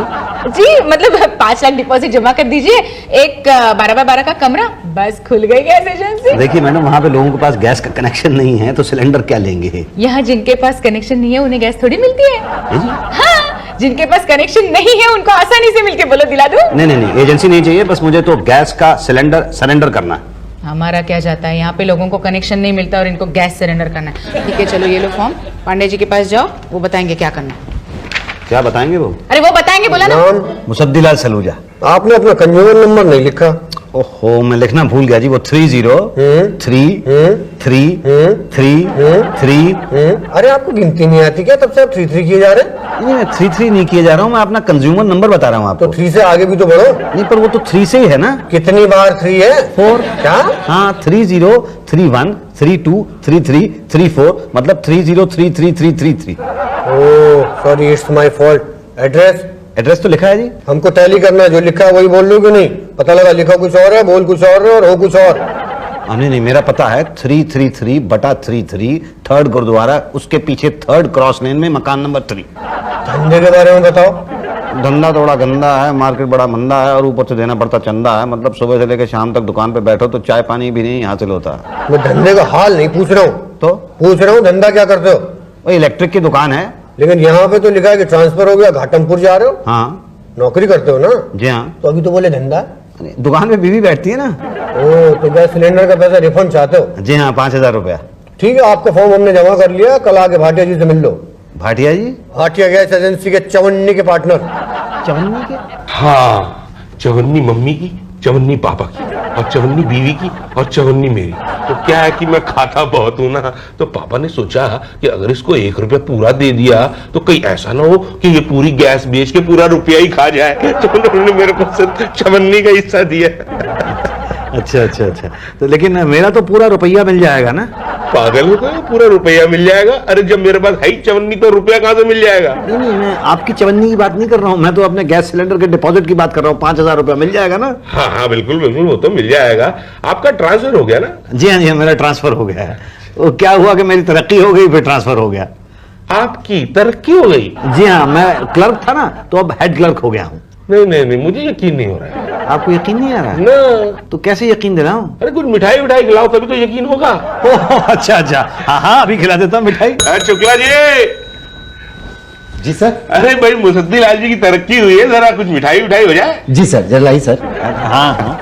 जी, मतलब 5 लाख डिपॉजिट जमा कर दीजिए, एक 12x12 का कमरा, बस खुल गई गैस एजेंसी। देखिए मैडम, वहाँ पे लोगों के पास गैस का कनेक्शन नहीं है तो सिलेंडर क्या लेंगे? यहाँ जिनके पास कनेक्शन नहीं है उन्हें गैस थोड़ी मिलती है। जी? हाँ, जिनके पास कनेक्शन नहीं है उनको आसानी से मिलके, बोलो दिला दूं? नहीं नहीं नहीं, एजेंसी नहीं चाहिए, बस मुझे तो गैस का सिलेंडर सरेंडर करना है। हमारा क्या जाता है, यहाँ पे लोगों को कनेक्शन नहीं मिलता और इनको गैस सरेंडर करना है। ठीक है, चलो ये लो फॉर्म, पांडे जी के पास जाओ, वो बताएंगे क्या करना है। क्या बताएंगे वो? अरे वो बताएंगे, बोला ना। मुसद्दीलाल सलूजा। आपने अपना कंज्यूमर नंबर नहीं लिखा। ओहो, मैं लिखना भूल गया जी, वो 3033333। अरे आपको गिनती नहीं आती क्या? तब से आप 3 किए जा रहे हैं। नहीं, मैं 3 नहीं किए जा रहा हूँ, मैं अपना कंज्यूमर नंबर बता रहा हूँ आपको। तो 3 से आगे भी तो बढ़ो। नहीं, पर वो तो 3 से ही है ना। कितनी बार 3 है? 4। क्या? हाँ, 30 31 32 33 34, मतलब 30333333। Oh sorry, it's my fault. Address? Address तो लिखा है जी। हमको टैली करना है, जो लिखा है वही बोल लो कि नहीं? पता लगा लिखा कुछ और है, बोल कुछ और है और हो कुछ और। नहीं नहीं, मेरा पता है 333/33, 3rd गुरुद्वारा, उसके पीछे 3rd क्रॉस लेन में मकान नंबर 3। धंधे के बारे में बताओ। धंधा थोड़ा गंदा है, मार्केट बड़ा मंदा है और ऊपर से देना पड़ता चंदा है। मतलब सुबह से लेकर शाम तक दुकान पे बैठो तो चाय पानी भी नहीं हासिल होता। मैं धंधे का हाल नहीं पूछ रहा हूँ, तो पूछ रहा हूँ धंधा क्या करते हो? वो इलेक्ट्रिक की दुकान है। लेकिन यहाँ पे तो लिखा है कि ट्रांसफर हो गया, घाटमपुर जा रहे हो। हाँ नौकरी करते हो ना? जी हाँ। तो अभी तो बोले धंधा। अरे, दुकान पे बीवी बैठती है ना। ओ, तो गैस सिलेंडर का पैसा रिफंड चाहते हो? जी हाँ, 5000 रुपया। ठीक है, आपका फॉर्म हमने जमा कर लिया, कल आके भाटिया जी से मिल लो। भाटिया जी? भाटिया गैस एजेंसी के चवन्नी के पार्टनर। चवन्नी के? हाँ, चवन्नी मम्मी की, चवन्नी पापा की, और चवन्नी बीवी की, और चवन्नी मेरी। तो क्या है कि मैं खाता बहुत हूं ना, तो पापा ने सोचा कि अगर इसको 1 रुपया पूरा दे दिया तो कहीं ऐसा ना हो कि ये पूरी गैस बेच के पूरा रुपया ही खा जाए। तो उन्होंने मेरे को सिर्फ चवन्नी का हिस्सा दिया। अच्छा अच्छा अच्छा, तो लेकिन मेरा तो पूरा रुपया मिल जाएगा ना? पागल हो गए, पूरा रुपया मिल जाएगा? अरे जब मेरे पास है ही चवन्नी तो रुपया कहां से मिल जाएगा? नहीं नहीं, मैं आपकी चवन्नी की बात नहीं कर रहा हूँ, मैं तो अपने गैस सिलेंडर के डिपॉजिट की बात कर रहा हूँ। 5000 रुपया मिल जाएगा ना? हाँ हाँ, बिल्कुल बिल्कुल, वो तो मिल जाएगा। आपका ट्रांसफर हो गया ना? जी हाँ जी हाँ, मेरा ट्रांसफर हो गया है। वो क्या हुआ कि मेरी तरक्की हो गई, फिर ट्रांसफर हो गया। आपकी तरक्की हो गई? जी हाँ, मैं क्लर्क था ना, तो अब हेड क्लर्क हो गया हूँ। नहीं नहीं नहीं, मुझे यकीन नहीं हो रहा है। आपको यकीन नहीं आ रहा? ना। तो कैसे यकीन दिलाऊं? अरे कुछ मिठाई उठाई खिलाओ तभी तो यकीन होगा। ओह, अच्छा अच्छा, हाँ हाँ अभी खिला देता हूँ मिठाई। शुक्ला जी। जी सर। अरे भाई मुसद्दी लाल जी की तरक्की हुई है, जरा कुछ मिठाई उठाई हो जाए। जी सर, जरा लाइए सर। हाँ हाँ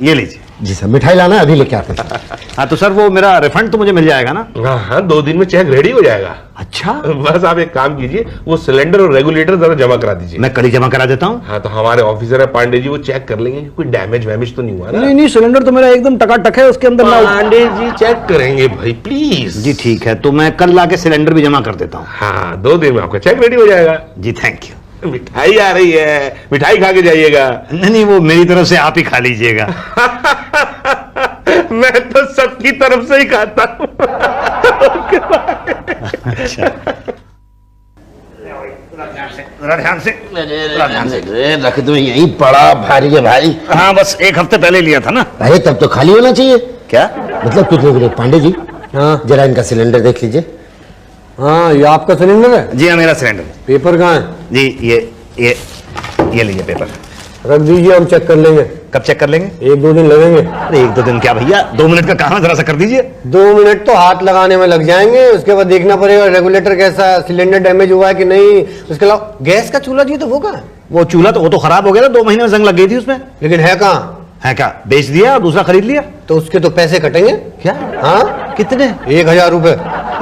ये लीजिए। जी सर, मिठाई लाना है, अभी लेके आते हैं। हाँ तो सर वो मेरा रिफंड तो मुझे मिल जाएगा ना? हाँ हाँ 2 दिन में चेक रेडी हो जाएगा। अच्छा, बस आप एक काम कीजिए, वो सिलेंडर और रेगुलेटर जरा जमा करा दीजिए। मैं कल ही जमा करा देता हूँ। हाँ तो हमारे ऑफिसर है पांडे जी, वो चेक कर लेंगे कि कोई डैमेज वैमेज तो नहीं हुआ ना। नहीं नहीं, सिलेंडर तो मेरा एकदम टकाटक है, उसके अंदर ना। पांडे जी चेक करेंगे भाई प्लीज। जी ठीक है, तो मैं कल लाके सिलेंडर भी जमा कर देता हूँ। हाँ 2 दिन में आपका चेक रेडी हो जाएगा। जी थैंक यू। मिठाई आ रही है, मिठाई खा के जाइएगा। नहीं नहीं, वो मेरी तरफ से आप ही खा लीजिएगा। मैं तो सबकी तरफ से ही खाता हूँ। अच्छा, ध्यान से रख दो, यही पड़ा भारी है भाई। हाँ बस 1 हफ्ते पहले लिया था ना। अरे तब तो खाली होना चाहिए। क्या मतलब कुछ नहीं, पांडे जी हाँ जरा इनका सिलेंडर देख लीजिए। हाँ, ये आपका सिलेंडर है? जी हाँ मेरा सिलेंडर। पेपर कहाँ है? जी ये लीजिए पेपर। रख दीजिए, हम चेक कर लेंगे। कब चेक कर लेंगे? 1-2 दिन लगेंगे। अरे 1-2 दिन क्या भैया, 2 मिनट का काम है, जरा सा कर दीजिए। 2 मिनट तो हाथ लगाने में लग जाएंगे, उसके बाद देखना पड़ेगा रेगुलेटर कैसा है, सिलेंडर डैमेज हुआ है कि नहीं। उसके अलावा गैस का चूल्हा जी तो वो कहाँ है? वो चूल्हा तो वो तो खराब हो गया था, 2 महीने में जंग लग गई थी उसमें। लेकिन है कहाँ? है क्या, बेच दिया और दूसरा खरीद लिया। तो उसके तो पैसे कटेंगे। क्या? हाँ, कितने? 1000 रुपए।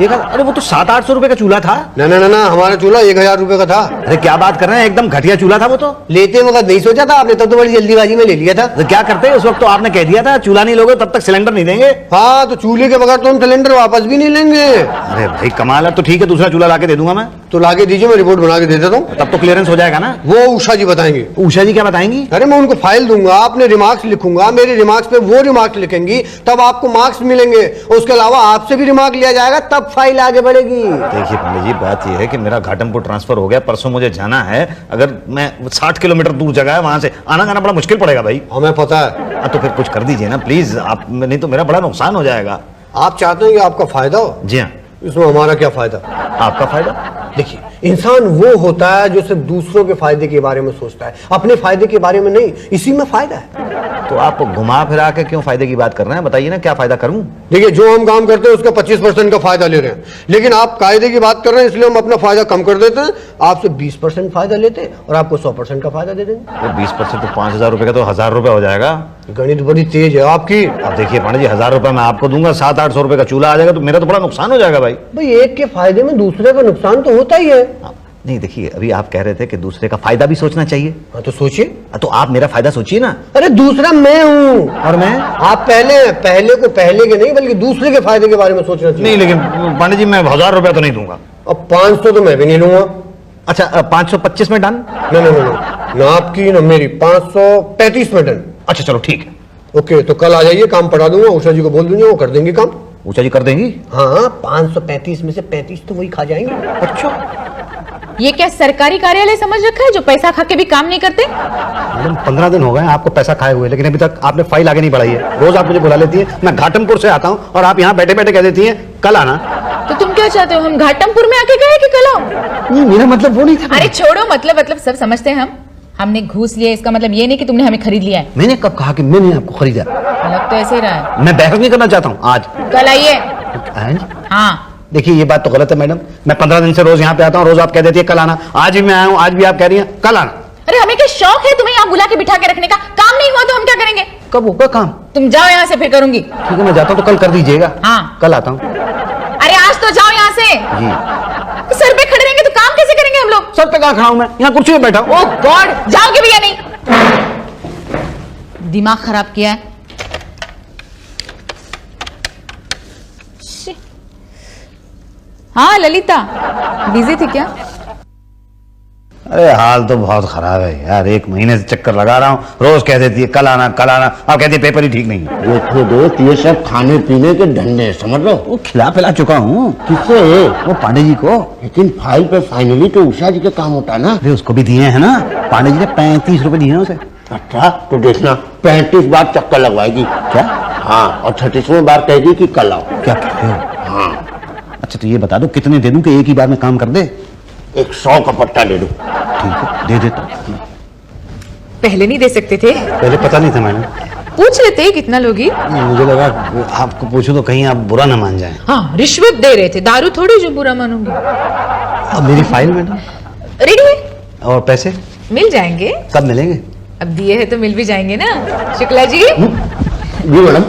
अरे वो तो 700-800 रुपए का चूल्हा था। ना ना ना ना, हमारा चूल्हा 1000 रुपए का था। अरे क्या बात कर रहे हैं, एकदम घटिया चूल्हा था वो तो। लेते वक्त नहीं सोचा था आपने, तब तो बड़ी जल्दीबाजी में ले लिया था। तो क्या करते, उस वक्त तो आपने कह दिया था चूल्हा नहीं लोगे तब तक सिलेंडर नहीं देंगे। हाँ, तो चूल्हे के बगैर तो हम सिलेंडर वापस भी नहीं लेंगे। अरे भाई कमाल है, तो ठीक है दूसरा चूल्हा लाके दे दूंगा मैं। तो लाके दीजिए, मैं रिपोर्ट बना के दे देता हूँ। तब तो क्लियरेंस हो जाएगा ना। वो उषा जी बताएंगे। उषा जी क्या बताएंगी? अरे मैं उनको फाइल दूंगा, आपने रिमार्क्स लिखूंगा, मेरे रिमार्क्स पे वो रिमार्क्स लिखेंगी, तब आपको मार्क्स मिलेंगे। उसके अलावा आपसे भी रिमार्क लिया जाएगा, तब फाइल आगे बढ़ेगी। देखिए पांडे जी, बात यह है कि मेरा घाटमपुर ट्रांसफर हो गया, परसों मुझे जाना है। अगर मैं 60 किलोमीटर दूर जगह है, वहां से आना जाना बड़ा मुश्किल पड़ेगा भाई। हमें पता है। तो फिर कुछ कर दीजिए ना प्लीज आप, नहीं तो मेरा बड़ा नुकसान हो जाएगा। आप चाहते हैं कि आपका फायदा हो? जी हाँ। इसमें हमारा क्या फायदा? आपका फायदा? देखिए, इंसान वो होता है जो सिर्फ दूसरों के फायदे के बारे में सोचता है, अपने फायदे के बारे में नहीं। इसी में फायदा है। तो आप घुमा फिरा के क्यों फायदे की बात कर रहे हैं, बताइए ना क्या फायदा करूं? देखिए, जो हम काम करते हैं उसका 25% का फायदा ले रहे हैं, लेकिन आप कायदे की बात कर रहे हैं, इसलिए हम अपना फायदा कम कर देते हैं। आपसे 20% फायदा लेते हैं और आपको 100% का फायदा दे देंगे। 20% तो 5000 रुपए का तो 1000 रुपए हो जाएगा। गणित बड़ी तेज है आपकी। अब देखिए पांडे जी, 1000 रुपए मैं आपको दूंगा, 700-800 रुपए का चूल्हा आ जाएगा, तो मेरा तो बड़ा नुकसान हो जाएगा भाई। भाई एक के फायदे में दूसरे का नुकसान तो होता ही है। नहीं देखिए, अभी आप कह रहे थे कि दूसरे का फायदा भी सोचना चाहिए। हाँ तो सोचिए। तो आप मेरा फायदा सोचिए ना। अरे दूसरा मैं हूँ और मैं? आप पहले को पहले के नहीं बल्कि दूसरे के फायदे के बारे में सोचना चाहिए। नहीं लेकिन पांडे जी, मैं 1000 रुपए तो नहीं दूंगा। अब 500 तो मैं भी नहीं लूंगा। अच्छा 525 में डन? ना आपकी ना मेरी, 535 में डन। अच्छा चलो ठीक है। ओके, तो कल आ जाइए, काम पढ़ा दूंगा, उषा जी को बोल दूंगा, वो कर देंगे काम। ऊषा जी कर देंगी? हाँ, 535 में से 35 तो वही खा जाएंगे। अच्छा, ये क्या सरकारी कार्यालय समझ रखा है जो पैसा खा के भी काम नहीं करते? मैडम 15 दिन हो गए आपको पैसा खाए हुए, लेकिन अभी तक आपने फाइल आगे नहीं बढ़ाई है। रोज आप मुझे बुला लेती है, मैं घाटमपुर से आता हूँ और आप यहाँ बैठे बैठे कह देती हैं कल आना। तो तुम क्या चाहते हो, हम घाटमपुर में आके कहे कि कल आओ? नहीं मेरा मतलब वो नहीं था। अरे छोड़ो, मतलब सब समझते हैं हम। हमने घूस लिया, इसका मतलब ये नहीं कि तुमने हमें खरीद लिया है। मैंने कब कहा कि मैंने आपको खरीदा? लग तो ऐसे ही रहा है। मैं बहस नहीं करना चाहता हूँ आज। कल आइए। आज? हाँ। देखिए ये बात तो गलत है मैडम, मैं 15 दिन से रोज यहाँ पे आता हूँ, रोज आप कह देती है कल आना। आज भी मैं आया हूँ, आज भी आप कह रही हैं कल आना। अरे हमें क्या शौक है तुम्हें यहाँ बुला के बिठा के रखने का? काम नहीं हुआ तो हम क्या करेंगे? कब होगा काम? तुम जाओ यहाँ से, फिर करूंगी। ठीक है मैं जाता हूँ, तो कल कर दीजिएगा। हाँ कल आता हूँ। अरे आज तो जाओ यहाँ से। जी। सर पे खड़े रहेंगे तो काम कैसे करेंगे हम लोग? सर पे कहाँ खड़ा हूँ मैं, यहाँ कुर्सी पे बैठा हूँ। ओह गॉड, जाओगे भी या नहीं? दिमाग खराब किया है। हाँ ललिता, बिजी थी क्या? अरे हाल तो बहुत खराब है यार, 1 महीने से चक्कर लगा रहा हूँ, रोज कह देती है कल आना कल आना, आप कहती है पेपर ही ठीक नहीं है। देखो दोस्त, ये सब खाने पीने के धंधे, समझ लो। वो खिला पिला चुका हूँ। किससे? वो पांडे जी को। लेकिन फाइल पे फाइनली तो उषा जी का काम होता है ना। अरे उसको भी दिए हैं ना, पांडे जी ने 35 रुपए दिए हैं उसे। अच्छा, तो देखना 35 बार चक्कर लगवाएगी। क्या? हाँ, और 36वें बार कहेगी कि कल आओ। क्या कह रहे हो? हाँ। अच्छा तो ये बता दो कितने दे दूं कि एक ही बार में काम कर दे? 100 का पट्टा ले दो। ठीक है दे देता हूं। पहले नहीं दे सकते थे? पहले पता नहीं था मैडम, पूछ लेते कितना लोगी। मुझे लगा आपको पूछूं तो कहीं आप बुरा ना मान जाएं। हाँ, रिश्वत दे रहे थे, दारू थोड़ी जो बुरा मानूंगी। अब मेरी फाइल मैडम रेडी है, और पैसे मिल जाएंगे। कब मिलेंगे? अब दिए है तो मिल भी जाएंगे ना। शुक्ला जी, जी मैडम।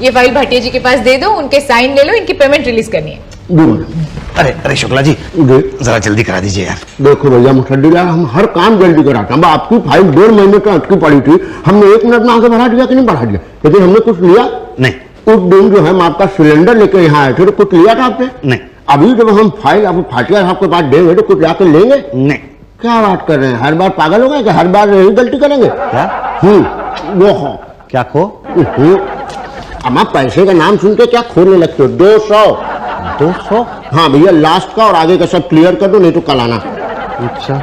ये फाइल भाटिया जी के पास दे दो, उनके साइन ले लो, इनकी पेमेंट रिलीज करनी है। जी मैडम। अरे अरे शुक्ला जी, जी जरा जल्दी करा दीजिए यार। देखो भैया मुखर्जी यार, हम हर काम जल्दी कराते हैं। अब आपकी फाइल 1.5 महीने तक अटकी पड़ी थी, हमने 1 मिनट में आगे बढ़ा दिया कि नहीं बढ़ा दिया? लेकिन हमने कुछ लिया नहीं उस दिन जो है हम आपका सिलेंडर लेके यहाँ आए थे, तो कुछ लिया था आपने? नहीं अभी जब हम फाइल आपको भाटिया साहब के पास देंगे तो कुछ लाके लेंगे? नहीं। क्या बात कर रहे हैं, हर बार पागल हो गए कि हर बार यही गलती करेंगे? क्या वो हो क्या खो? अब आप पैसे का नाम सुन के क्या खोने लगते हो? 200। हाँ भैया, लास्ट का और आगे का सब क्लियर कर दो, नहीं तो कल आना। अच्छा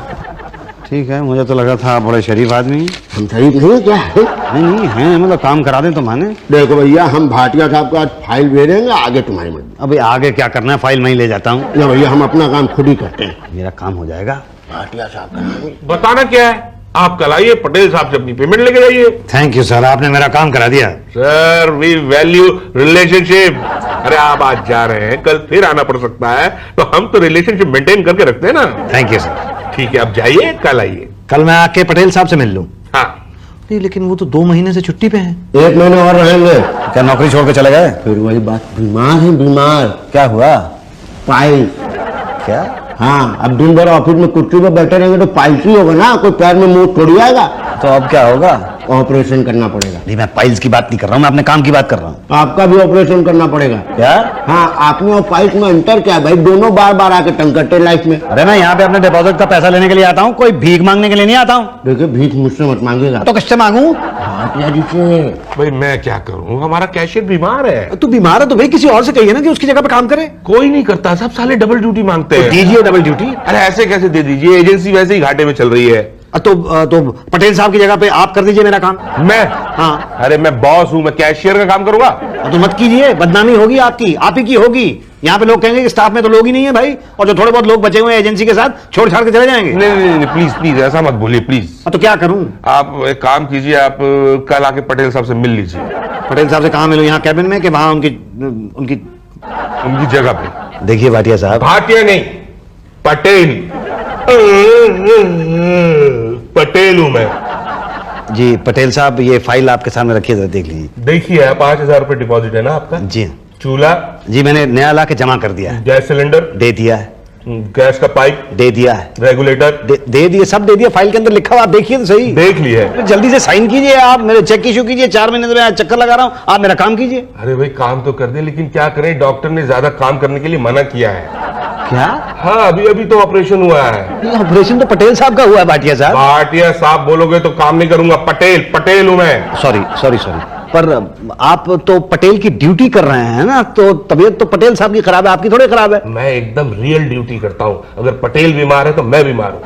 ठीक है, मुझे तो लगा था आप बड़े शरीफ आदमी हैं। हम शरीफ नहीं है क्या है? नहीं है, मतलब काम करा दें तो माने। देखो भैया, हम भाटिया साहब को आज फाइल भेजेंगे, आगे तुम्हारी मर्जी। अभी आगे क्या करना है, फाइल मैं ही ले जाता हूँ। या भैया, हम अपना काम खुद ही करते हैं। मेरा काम हो जाएगा। भाटिया साहब का बताना क्या है, आप कल आइए, पटेल साहब से अपनी पेमेंट लेके जाइए। थैंक यू सर, आपने मेरा काम करा दिया। Sir, we value relationship. अरे आप आज जा रहे हैं, कल फिर आना पड़ सकता है, तो हम तो रिलेशनशिप मेंटेन करके रखते हैं ना। Thank you sir. ठीक है, आप जाइए, कल आइए। कल मैं आके पटेल साहब से मिल लूं। हाँ, नहीं लेकिन वो तो 2 महीने से छुट्टी पे हैं। 1 महीने और रहेंगे। क्या नौकरी छोड़ के चले गए? फिर वही बात, बीमार है बीमार। क्या हुआ? पाइल। क्या? हाँ, अब दिन भर ऑफिस में कुर्सी पे बैठे रहेंगे तो पाइल्स ही होगा ना, कोई पैर में मुंह थोड़ी आएगा। तो अब क्या होगा? ऑपरेशन करना पड़ेगा। नहीं, मैं पाइल्स की बात नहीं कर रहा हूँ, मैं अपने काम की बात कर रहा हूँ। आपका भी ऑपरेशन करना पड़ेगा। क्या? हाँ, आपने और पाइल्स में अंतर क्या है भाई? दोनों बार बार आके तंग करते हैं लाइफ में। अरे मैं यहाँ पे अपने डिपॉजिट का पैसा लेने के लिए आता हूँ, कोई भीख मांगने के लिए नहीं आता हूँ। देखिए, भीख मुझसे मत मांगेगा। तो किससे मांगू? भाटिया जी से। भाई मैं क्या करूं, हमारा कैशियर बीमार है। तू बीमार है तो भाई किसी और से कहिए ना कि उसकी जगह पे काम करे। कोई नहीं करता, सब साले डबल ड्यूटी मांगते हैं। दीजिए डबल ड्यूटी। अरे ऐसे कैसे दे दीजिए, एजेंसी वैसे ही घाटे में चल रही है। तो पटेल साहब की जगह पे आप कर दीजिए मेरा काम। मैं? हाँ। अरे मैं बॉस हूं, मैं कैशियर का काम करूंगा। तो मत कीजिए, बदनामी होगी आपकी, आप ही की होगी। यहाँ पे लोग कहेंगे कि स्टाफ में तो लोग ही नहीं है भाई, और जो थोड़े बहुत लोग बचे हुए हैं एजेंसी के साथ छोड़ छाड़ के चले जाएंगे। नहीं, प्लीज प्लीज ऐसा मत बोलिए, प्लीज। तो क्या करूं? आप एक काम कीजिए, आप कल आके पटेल साहब से मिल लीजिए। पटेल साहब से कहाँ मिलूं, यहाँ कैबिन में कि वहां उनकी जगह पे? देखिए भाटिया साहब। भाटिया नहीं, पटेल। पटेल हूं मैं। जी पटेल साहब, ये फाइल आपके सामने रखिए, जरा देख लीजिए। देखिए, 5000 रुपए डिपॉजिट है ना आपका? जी। चूल्हा? जी मैंने नया ला के जमा कर दिया है। Gas cylinder? दे दिया है। गैस का पाइप? दे दिया है। रेगुलेटर? दे दिए, सब दे दिया, फाइल के अंदर लिखा हुआ, आप देखिए तो सही। देख ली है। जल्दी से साइन कीजिए, आप मेरे चेक इशू कीजिए। 4 महीने से मैं चक्कर लगा रहा हूँ, आप मेरा काम कीजिए। अरे भाई काम तो कर दे, लेकिन क्या करें, डॉक्टर ने ज्यादा काम करने के लिए मना किया है। क्या? हाँ, अभी तो ऑपरेशन हुआ है। ये ऑपरेशन तो पटेल साहब का हुआ है भाटिया साहब। भाटिया साहब बोलोगे तो काम नहीं करूंगा, पटेल हूं मैं। सॉरी पर आप तो पटेल की ड्यूटी कर रहे हैं ना, तो तबीयत तो पटेल साहब की खराब है, आपकी थोड़ी खराब है। मैं एकदम रियल ड्यूटी करता हूं, अगर पटेल बीमार है तो मैं बीमार हूं।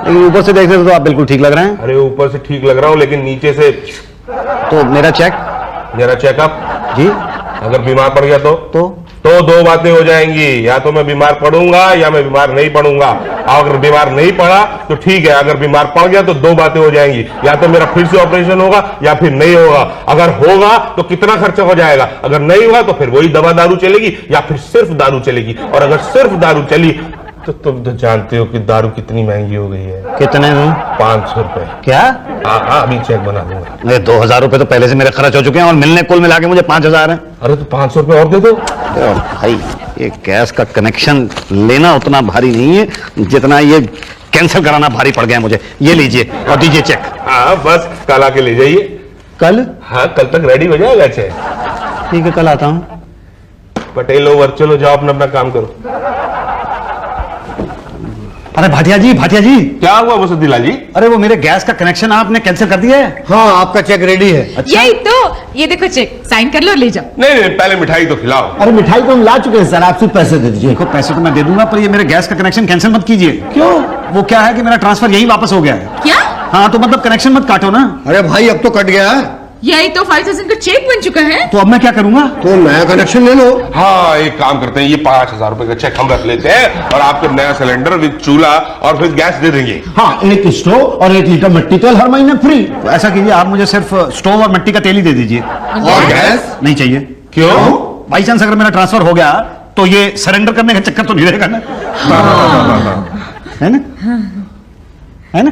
लेकिन ऊपर से देखते तो आप बिल्कुल ठीक लग रहे हैं। अरे ऊपर से ठीक लग रहा हूं, लेकिन नीचे से। तो मेरा चेकअप? जी। अगर बीमार पड़ गया तो 2 बातें हो जाएंगी, या तो मैं बीमार पड़ूंगा या मैं बीमार नहीं पड़ूंगा। अगर बीमार नहीं पड़ा तो ठीक है, अगर बीमार पड़ गया तो 2 बातें हो जाएंगी, या तो मेरा फिर से ऑपरेशन होगा या फिर नहीं होगा। अगर होगा तो कितना खर्चा हो जाएगा, अगर नहीं हुआ तो फिर वही दवा दारू चलेगी या फिर सिर्फ दारू चलेगी। और अगर सिर्फ दारू चली तो तुम तो जानते हो कि दारू कितनी महंगी हो गई है। कितने दूं? 500 रुपए। क्या? हाँ, अभी चेक बना दूंगा। ये 2000 रुपए तो पहले से मेरे खर्च हो चुके हैं, और मिलने कुल मिला के मुझे 5000 है। अरे तो 500 रुपए और दे दो। भाई ये गैस का कनेक्शन लेना उतना भारी नहीं है जितना ये कैंसिल कराना भारी पड़ गया मुझे। ये लीजिए और दीजिए चेक। हाँ, बस कल आके ले जाइए। कल? हाँ, कल तक रेडी हो जाएगा चेक। ठीक है, कल आता हूँ। पटेल ओवर, चलो जाओ अपना काम करो। अरे भाटिया जी क्या हुआ वसुंधरा जी? अरे वो मेरे गैस का कनेक्शन आपने कैंसिल कर दिया है। हाँ, आपका चेक रेडी है। अच्छा? यही तो, ये देखो चेक, साइन कर लो और ले जाओ। नहीं, पहले मिठाई तो खिलाओ। अरे मिठाई तो हम ला चुके हैं सर, आप सिर्फ पैसे दे दीजिए। देखो पैसे तो मैं दे दूंगा, पर ये मेरे गैस का कनेक्शन कैंसिल मत कीजिए। क्यों? वो क्या है कि मेरा ट्रांसफर यही वापस हो गया है। क्या? हाँ, तो मतलब कनेक्शन मत काटो ना। अरे भाई, अब तो कट गया है। यही तो 5000 का चेक बन चुका है। तो अब मैं क्या करूंगा? तो नया कनेक्शन ले लो। हाँ, एक काम करते हैं, ये 5000 रुपए का चेक हम रख लेते हैं और आपको नया सिलेंडर विद चूल्हा और फिर गैस दे देंगे। हाँ, 1 स्टोव और 1 लीटर मिट्टी तेल हर महीने फ्री। तो ऐसा कीजिए, आप मुझे सिर्फ स्टोव और मिट्टी का तेल ही दे दीजिए। और गैस नहीं चाहिए। क्यों? बाई चांस अगर मेरा ट्रांसफर हो गया तो ये सरेंडर करने का चक्कर तो नहीं रहेगा ना? है ना? है ना?